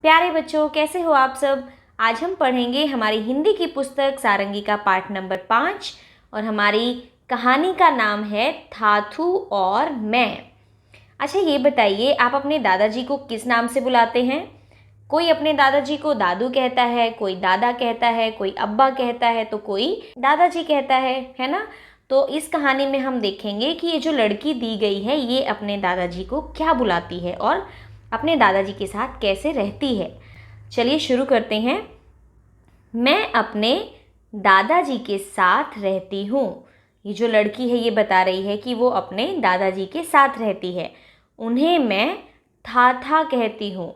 प्यारे बच्चों, कैसे हो आप सब। आज हम पढ़ेंगे हमारी हिंदी की पुस्तक सारंगी का पाठ नंबर 5 और हमारी कहानी का नाम है थाथू और मैं। अच्छा, ये बताइए, आप अपने दादाजी को किस नाम से बुलाते हैं? कोई अपने दादाजी को दादू कहता है, कोई दादा कहता है, कोई अब्बा कहता है, तो कोई दादाजी कहता है ना। तो इस कहानी में हम देखेंगे कि ये जो लड़की दी गई है ये अपने दादाजी को क्या बुलाती है और अपने दादाजी के साथ कैसे रहती है। चलिए शुरू करते हैं। मैं अपने दादाजी के साथ रहती हूँ। ये जो लड़की है ये बता रही है कि वो अपने दादाजी के साथ रहती है। उन्हें मैं थाथा कहती हूँ।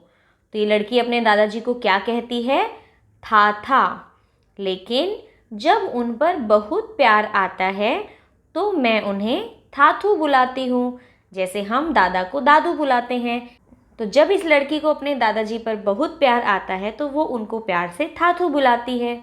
तो ये लड़की अपने दादाजी को क्या कहती है? थाथा। लेकिन जब उन पर बहुत प्यार आता है तो मैं उन्हें थाथू बुलाती हूँ, जैसे हम दादा को दादू बुलाते हैं। तो जब इस लड़की को अपने दादाजी पर बहुत प्यार आता है तो वो उनको प्यार से थाथू बुलाती है।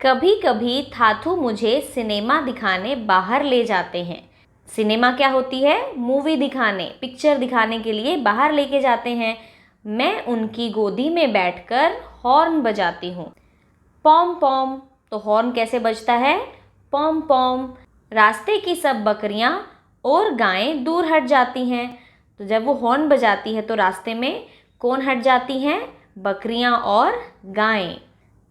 कभी कभी थाथू मुझे सिनेमा दिखाने बाहर ले जाते हैं। सिनेमा क्या होती है? मूवी दिखाने, पिक्चर दिखाने के लिए बाहर लेके जाते हैं। मैं उनकी गोदी में बैठकर हॉर्न बजाती हूँ। पॉम पॉम। तो हॉर्न कैसे बजता है? पॉम पॉम। रास्ते की सब बकरियाँ और गायें दूर हट जाती हैं। तो जब वो हॉर्न बजाती है तो रास्ते में कौन हट जाती हैं? बकरियां और गायें।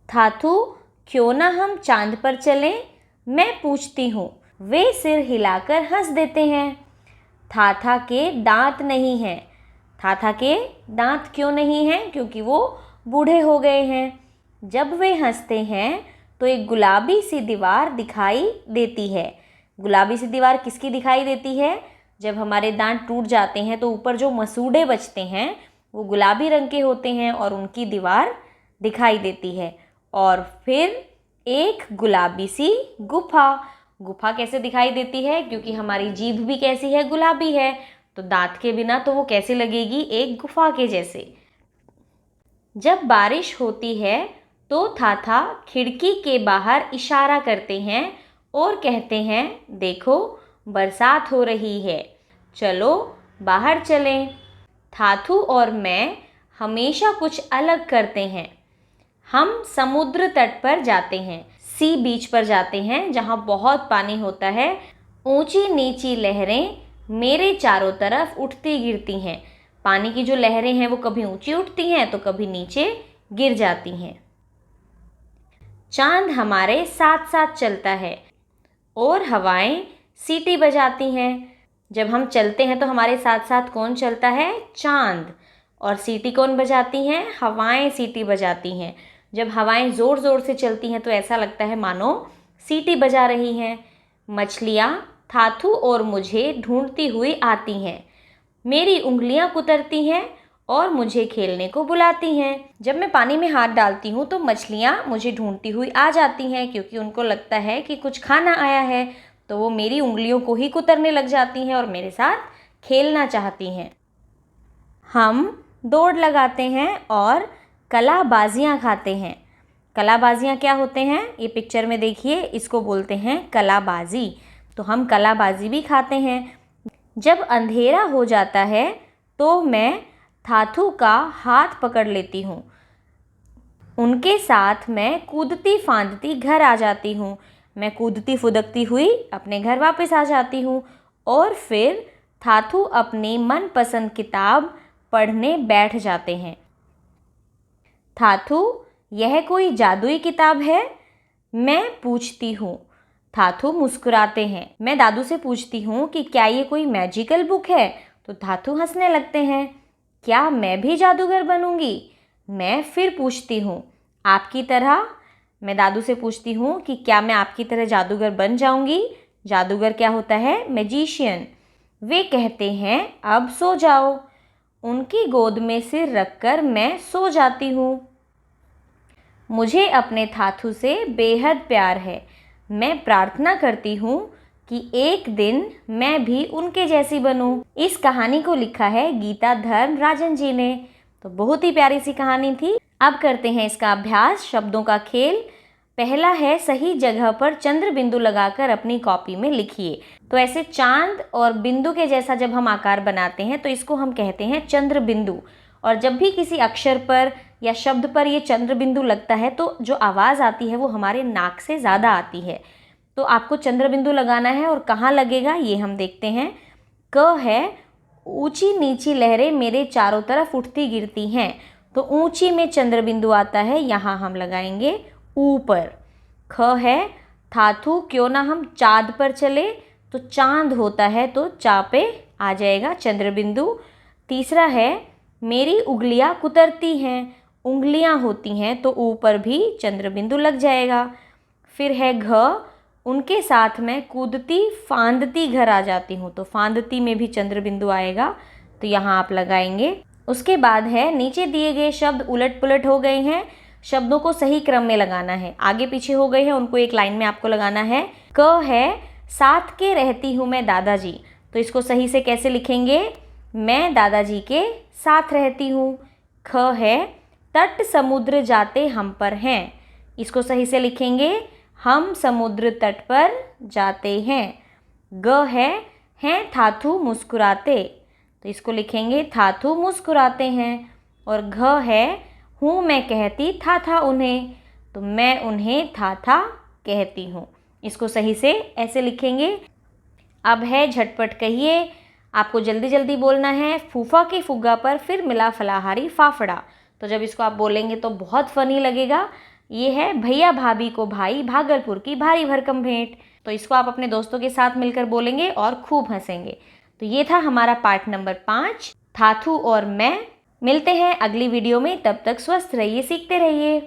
थाथू, क्यों ना हम चांद पर चलें? मैं पूछती हूँ। वे सिर हिलाकर हंस देते हैं। थाथा के दांत नहीं हैं। थाथा के दांत क्यों नहीं हैं? क्योंकि वो बूढ़े हो गए हैं। जब वे हंसते हैं तो एक गुलाबी सी दीवार दिखाई देती है। गुलाबी सी दीवार किसकी दिखाई देती है? जब हमारे दांत टूट जाते हैं तो ऊपर जो मसूड़े बचते हैं वो गुलाबी रंग के होते हैं और उनकी दीवार दिखाई देती है। और फिर एक गुलाबी सी गुफा। गुफा कैसे दिखाई देती है? क्योंकि हमारी जीभ भी कैसी है? गुलाबी है। तो दांत के बिना तो वो कैसे लगेगी? एक गुफा के जैसे। जब बारिश होती है तो थाथा खिड़की के बाहर इशारा करते हैं और कहते हैं, देखो बरसात हो रही है, चलो बाहर चलें। थाथू और मैं हमेशा कुछ अलग करते हैं। हम समुद्र तट पर जाते हैं, सी बीच पर जाते हैं जहाँ बहुत पानी होता है। ऊंची नीची लहरें मेरे चारों तरफ उठती गिरती हैं। पानी की जो लहरें हैं वो कभी ऊंची उठती हैं तो कभी नीचे गिर जाती हैं। चांद हमारे साथ साथ चलता है और हवाएं सीटी बजाती हैं। जब हम चलते हैं तो हमारे साथ साथ कौन चलता है? चांद। और सीटी कौन बजाती हैं? हवाएं सीटी बजाती हैं। जब हवाएं ज़ोर ज़ोर से चलती हैं तो ऐसा लगता है मानो सीटी बजा रही हैं। मछलियाँ थाथू और मुझे ढूंढती हुई आती हैं। मेरी उंगलियाँ कुतरती हैं और मुझे खेलने को बुलाती हैं। जब मैं पानी में हाथ डालती हूँ तो मछलियाँ मुझे ढूंढती हुई आ जाती हैं, क्योंकि उनको लगता है कि कुछ खाना आया है। तो वो मेरी उंगलियों को ही कुतरने लग जाती हैं और मेरे साथ खेलना चाहती हैं। हम दौड़ लगाते हैं और कलाबाजियाँ खाते हैं। कलाबाजियाँ क्या होते हैं? ये पिक्चर में देखिए, इसको बोलते हैं कलाबाजी। तो हम कलाबाजी भी खाते हैं। जब अंधेरा हो जाता है तो मैं थाथू का हाथ पकड़ लेती हूँ। उनके साथ मैं कूदती फांदती घर आ जाती हूँ। मैं कूदती फुदकती हुई अपने घर वापस आ जाती हूँ और फिर थाथू अपनी मनपसंद किताब पढ़ने बैठ जाते हैं। थाथू, यह कोई जादुई किताब है? मैं पूछती हूँ। थाथू मुस्कुराते हैं। मैं दादू से पूछती हूँ कि क्या ये कोई मैजिकल बुक है? तो थाथू हंसने लगते हैं। क्या मैं भी जादूगर बनूंगी? मैं फिर पूछती हूँ, आपकी तरह? मैं दादू से पूछती हूँ कि क्या मैं आपकी तरह जादूगर बन जाऊंगी? जादूगर क्या होता है? मैजिशियन। वे कहते हैं, अब सो जाओ। उनकी गोद में सिर रखकर मैं सो जाती हूँ। मुझे अपने थाथू से बेहद प्यार है। मैं प्रार्थना करती हूँ कि एक दिन मैं भी उनके जैसी बनूं। इस कहानी को लिखा है गीता धर्मराजन जी ने। तो बहुत ही प्यारी सी कहानी थी। अब करते हैं इसका अभ्यास, शब्दों का खेल। पहला है, सही जगह पर चंद्र बिंदु लगाकर अपनी कॉपी में लिखिए। तो ऐसे चांद और बिंदु के जैसा जब हम आकार बनाते हैं तो इसको हम कहते हैं चंद्र बिंदु। और जब भी किसी अक्षर पर या शब्द पर ये चंद्र बिंदु लगता है तो जो आवाज़ आती है वो हमारे नाक से ज़्यादा आती है। तो आपको चंद्र बिंदु लगाना है और कहाँ लगेगा ये हम देखते हैं। क है ऊंची नीची लहरें मेरे चारों तरफ उठती गिरती हैं, तो ऊंची में चंद्र बिंदु आता है, यहाँ हम लगाएंगे ऊपर। ख है थाथू क्यों ना हम चाँद पर चले, तो चाँद होता है तो चा पे आ जाएगा चंद्र बिंदु। तीसरा है मेरी उंगलियां कुतरती हैं, उंगलियां होती हैं तो ऊपर भी चंद्र बिंदु लग जाएगा। फिर है घ उनके साथ मैं कूदती फांदती घर आ जाती हूँ, तो फांदती में भी चंद्र बिंदु आएगा, तो यहाँ आप लगाएंगे। उसके बाद है नीचे दिए गए शब्द उलट पुलट हो गए हैं, शब्दों को सही क्रम में लगाना है, आगे पीछे हो गए हैं उनको एक लाइन में आपको लगाना है। क है साथ के रहती हूँ मैं दादाजी, तो इसको सही से कैसे लिखेंगे, मैं दादाजी के साथ रहती हूँ। ख है तट समुद्र जाते हम पर हैं, इसको सही से लिखेंगे हम समुद्र तट पर जाते हैं। ग है हैं थाथू मुस्कुराते, तो इसको लिखेंगे थाथू मुस्कुराते हैं। और घ है हूँ मैं कहती था उन्हें, तो मैं उन्हें था कहती हूँ, इसको सही से ऐसे लिखेंगे। अब है झटपट कहिए, आपको जल्दी जल्दी बोलना है। फूफा के फुग्गा पर फिर मिला फलाहारी फाफड़ा, तो जब इसको आप बोलेंगे तो बहुत फ़नी लगेगा। ये है भैया भाभी को भाई भागलपुर की भारी भरकम भेंट, तो इसको आप अपने दोस्तों के साथ मिलकर बोलेंगे और खूब हंसेंगे। तो ये था हमारा पार्ट नंबर 5 थाथू और मैं। मिलते हैं अगली वीडियो में, तब तक स्वस्थ रहिए, सीखते रहिए।